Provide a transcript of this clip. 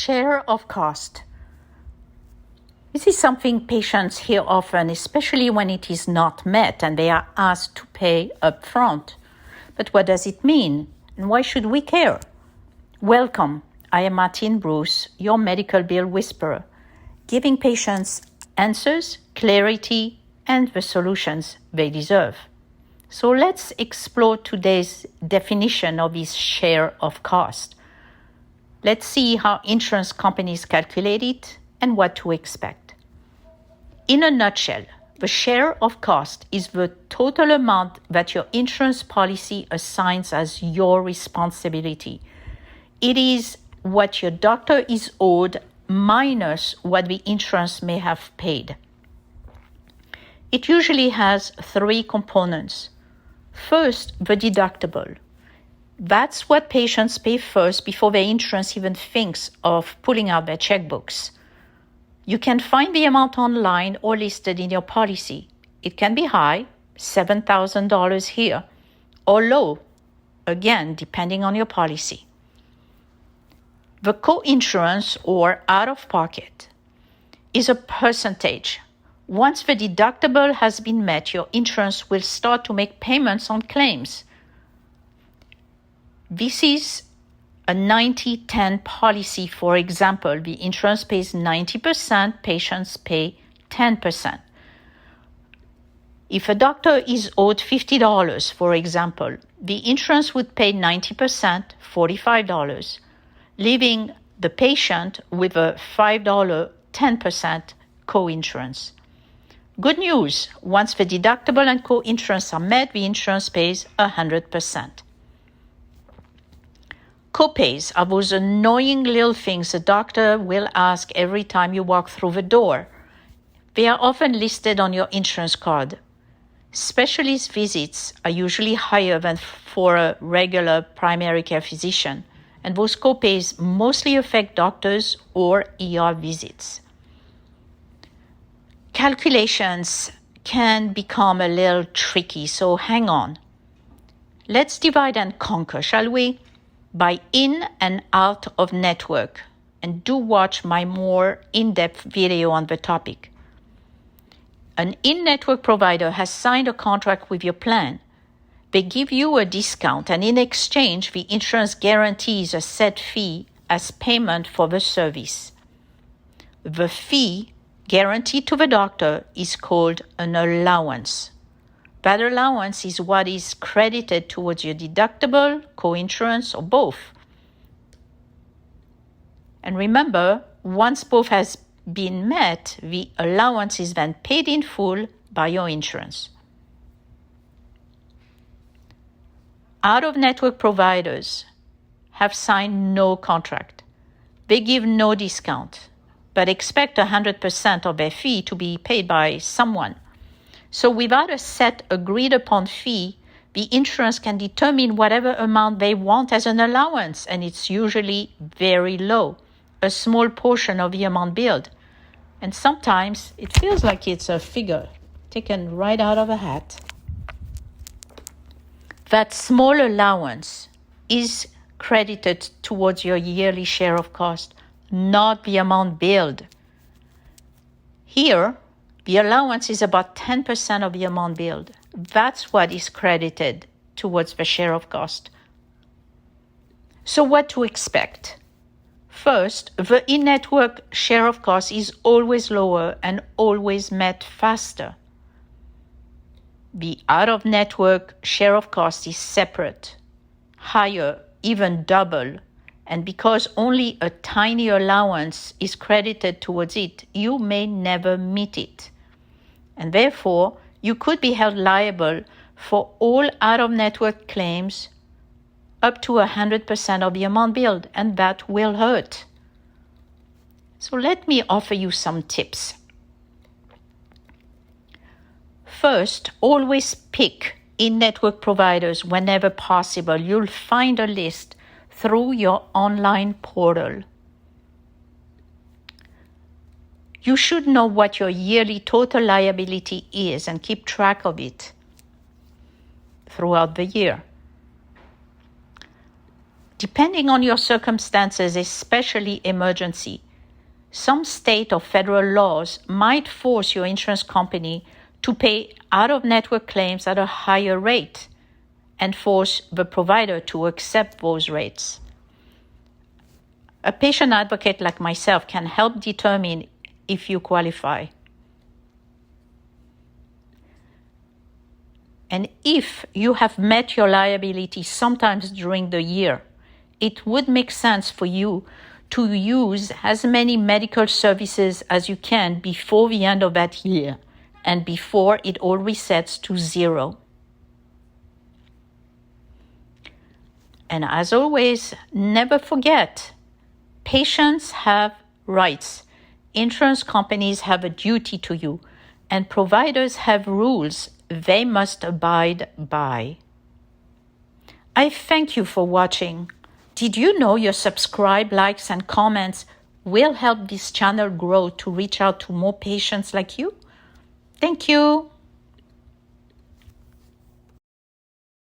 Share of cost. This is something patients hear often, especially when it is not met and they are asked to pay upfront. But what does it mean? And why should we care? Welcome. I am Martine Bruce, your medical bill whisperer, giving patients answers, clarity, and the solutions they deserve. So let's explore today's definition of this share of cost. Let's see how insurance companies calculate it and what to expect. In a nutshell, the share of cost is the total amount that your insurance policy assigns as your responsibility. It is what your doctor is owed minus what the insurance may have paid. It usually has three components. First, the deductible. That's what patients pay first before their insurance even thinks of pulling out their checkbooks. You can find the amount online or listed in your policy. It can be high, $7,000 here, or low, again, depending on your policy. The co-insurance or out-of-pocket is a percentage. Once the deductible has been met, your insurance will start to make payments on claims. This is a 90-10 policy. For example, the insurance pays 90%, patients pay 10%. If a doctor is owed $50, for example, the insurance would pay 90%, $45, leaving the patient with a $5, 10% co-insurance. Good news, once the deductible and co-insurance are met, the insurance pays 100%. Copays are those annoying little things a doctor will ask every time you walk through the door. They are often listed on your insurance card. Specialist visits are usually higher than for a regular primary care physician, and those copays mostly affect doctors or ER visits. Calculations can become a little tricky, so hang on. Let's divide and conquer, shall we? By in and out of network, and do watch my more in-depth video on the topic. An in-network provider has signed a contract with your plan. They give you a discount, and in exchange, the insurance guarantees a set fee as payment for the service. The fee guaranteed to the doctor is called an allowance. That allowance is what is credited towards your deductible, co-insurance, or both. And remember, once both has been met, the allowance is then paid in full by your insurance. Out-of-network providers have signed no contract. They give no discount, but expect 100% of their fee to be paid by someone. So without a set agreed upon fee, the insurance can determine whatever amount they want as an allowance, and it's usually very low, a small portion of the amount billed. And sometimes it feels like it's a figure taken right out of a hat. That small allowance is credited towards your yearly share of cost, not the amount billed. Here, the allowance is about 10% of the amount billed. That's what is credited towards the share of cost. So what to expect? First, the in-network share of cost is always lower and always met faster. The out-of-network share of cost is separate, higher, even double. And because only a tiny allowance is credited towards it, you may never meet it. And therefore, you could be held liable for all out-of-network claims up to 100% of the amount billed, and that will hurt. So let me offer you some tips. First, always pick in-network providers whenever possible. You'll find a list through your online portal. You should know what your yearly total liability is and keep track of it throughout the year. Depending on your circumstances, especially emergency, some state or federal laws might force your insurance company to pay out-of-network claims at a higher rate and force the provider to accept those rates. A patient advocate like myself can help determine if you qualify. And if you have met your liability sometimes during the year, it would make sense for you to use as many medical services as you can before the end of that year and before it all resets to 0. And as always, never forget, patients have rights, insurance companies have a duty to you, and providers have rules they must abide by. I thank you for watching. Did you know your subscribe, likes, and comments will help this channel grow to reach out to more patients like you? Thank you.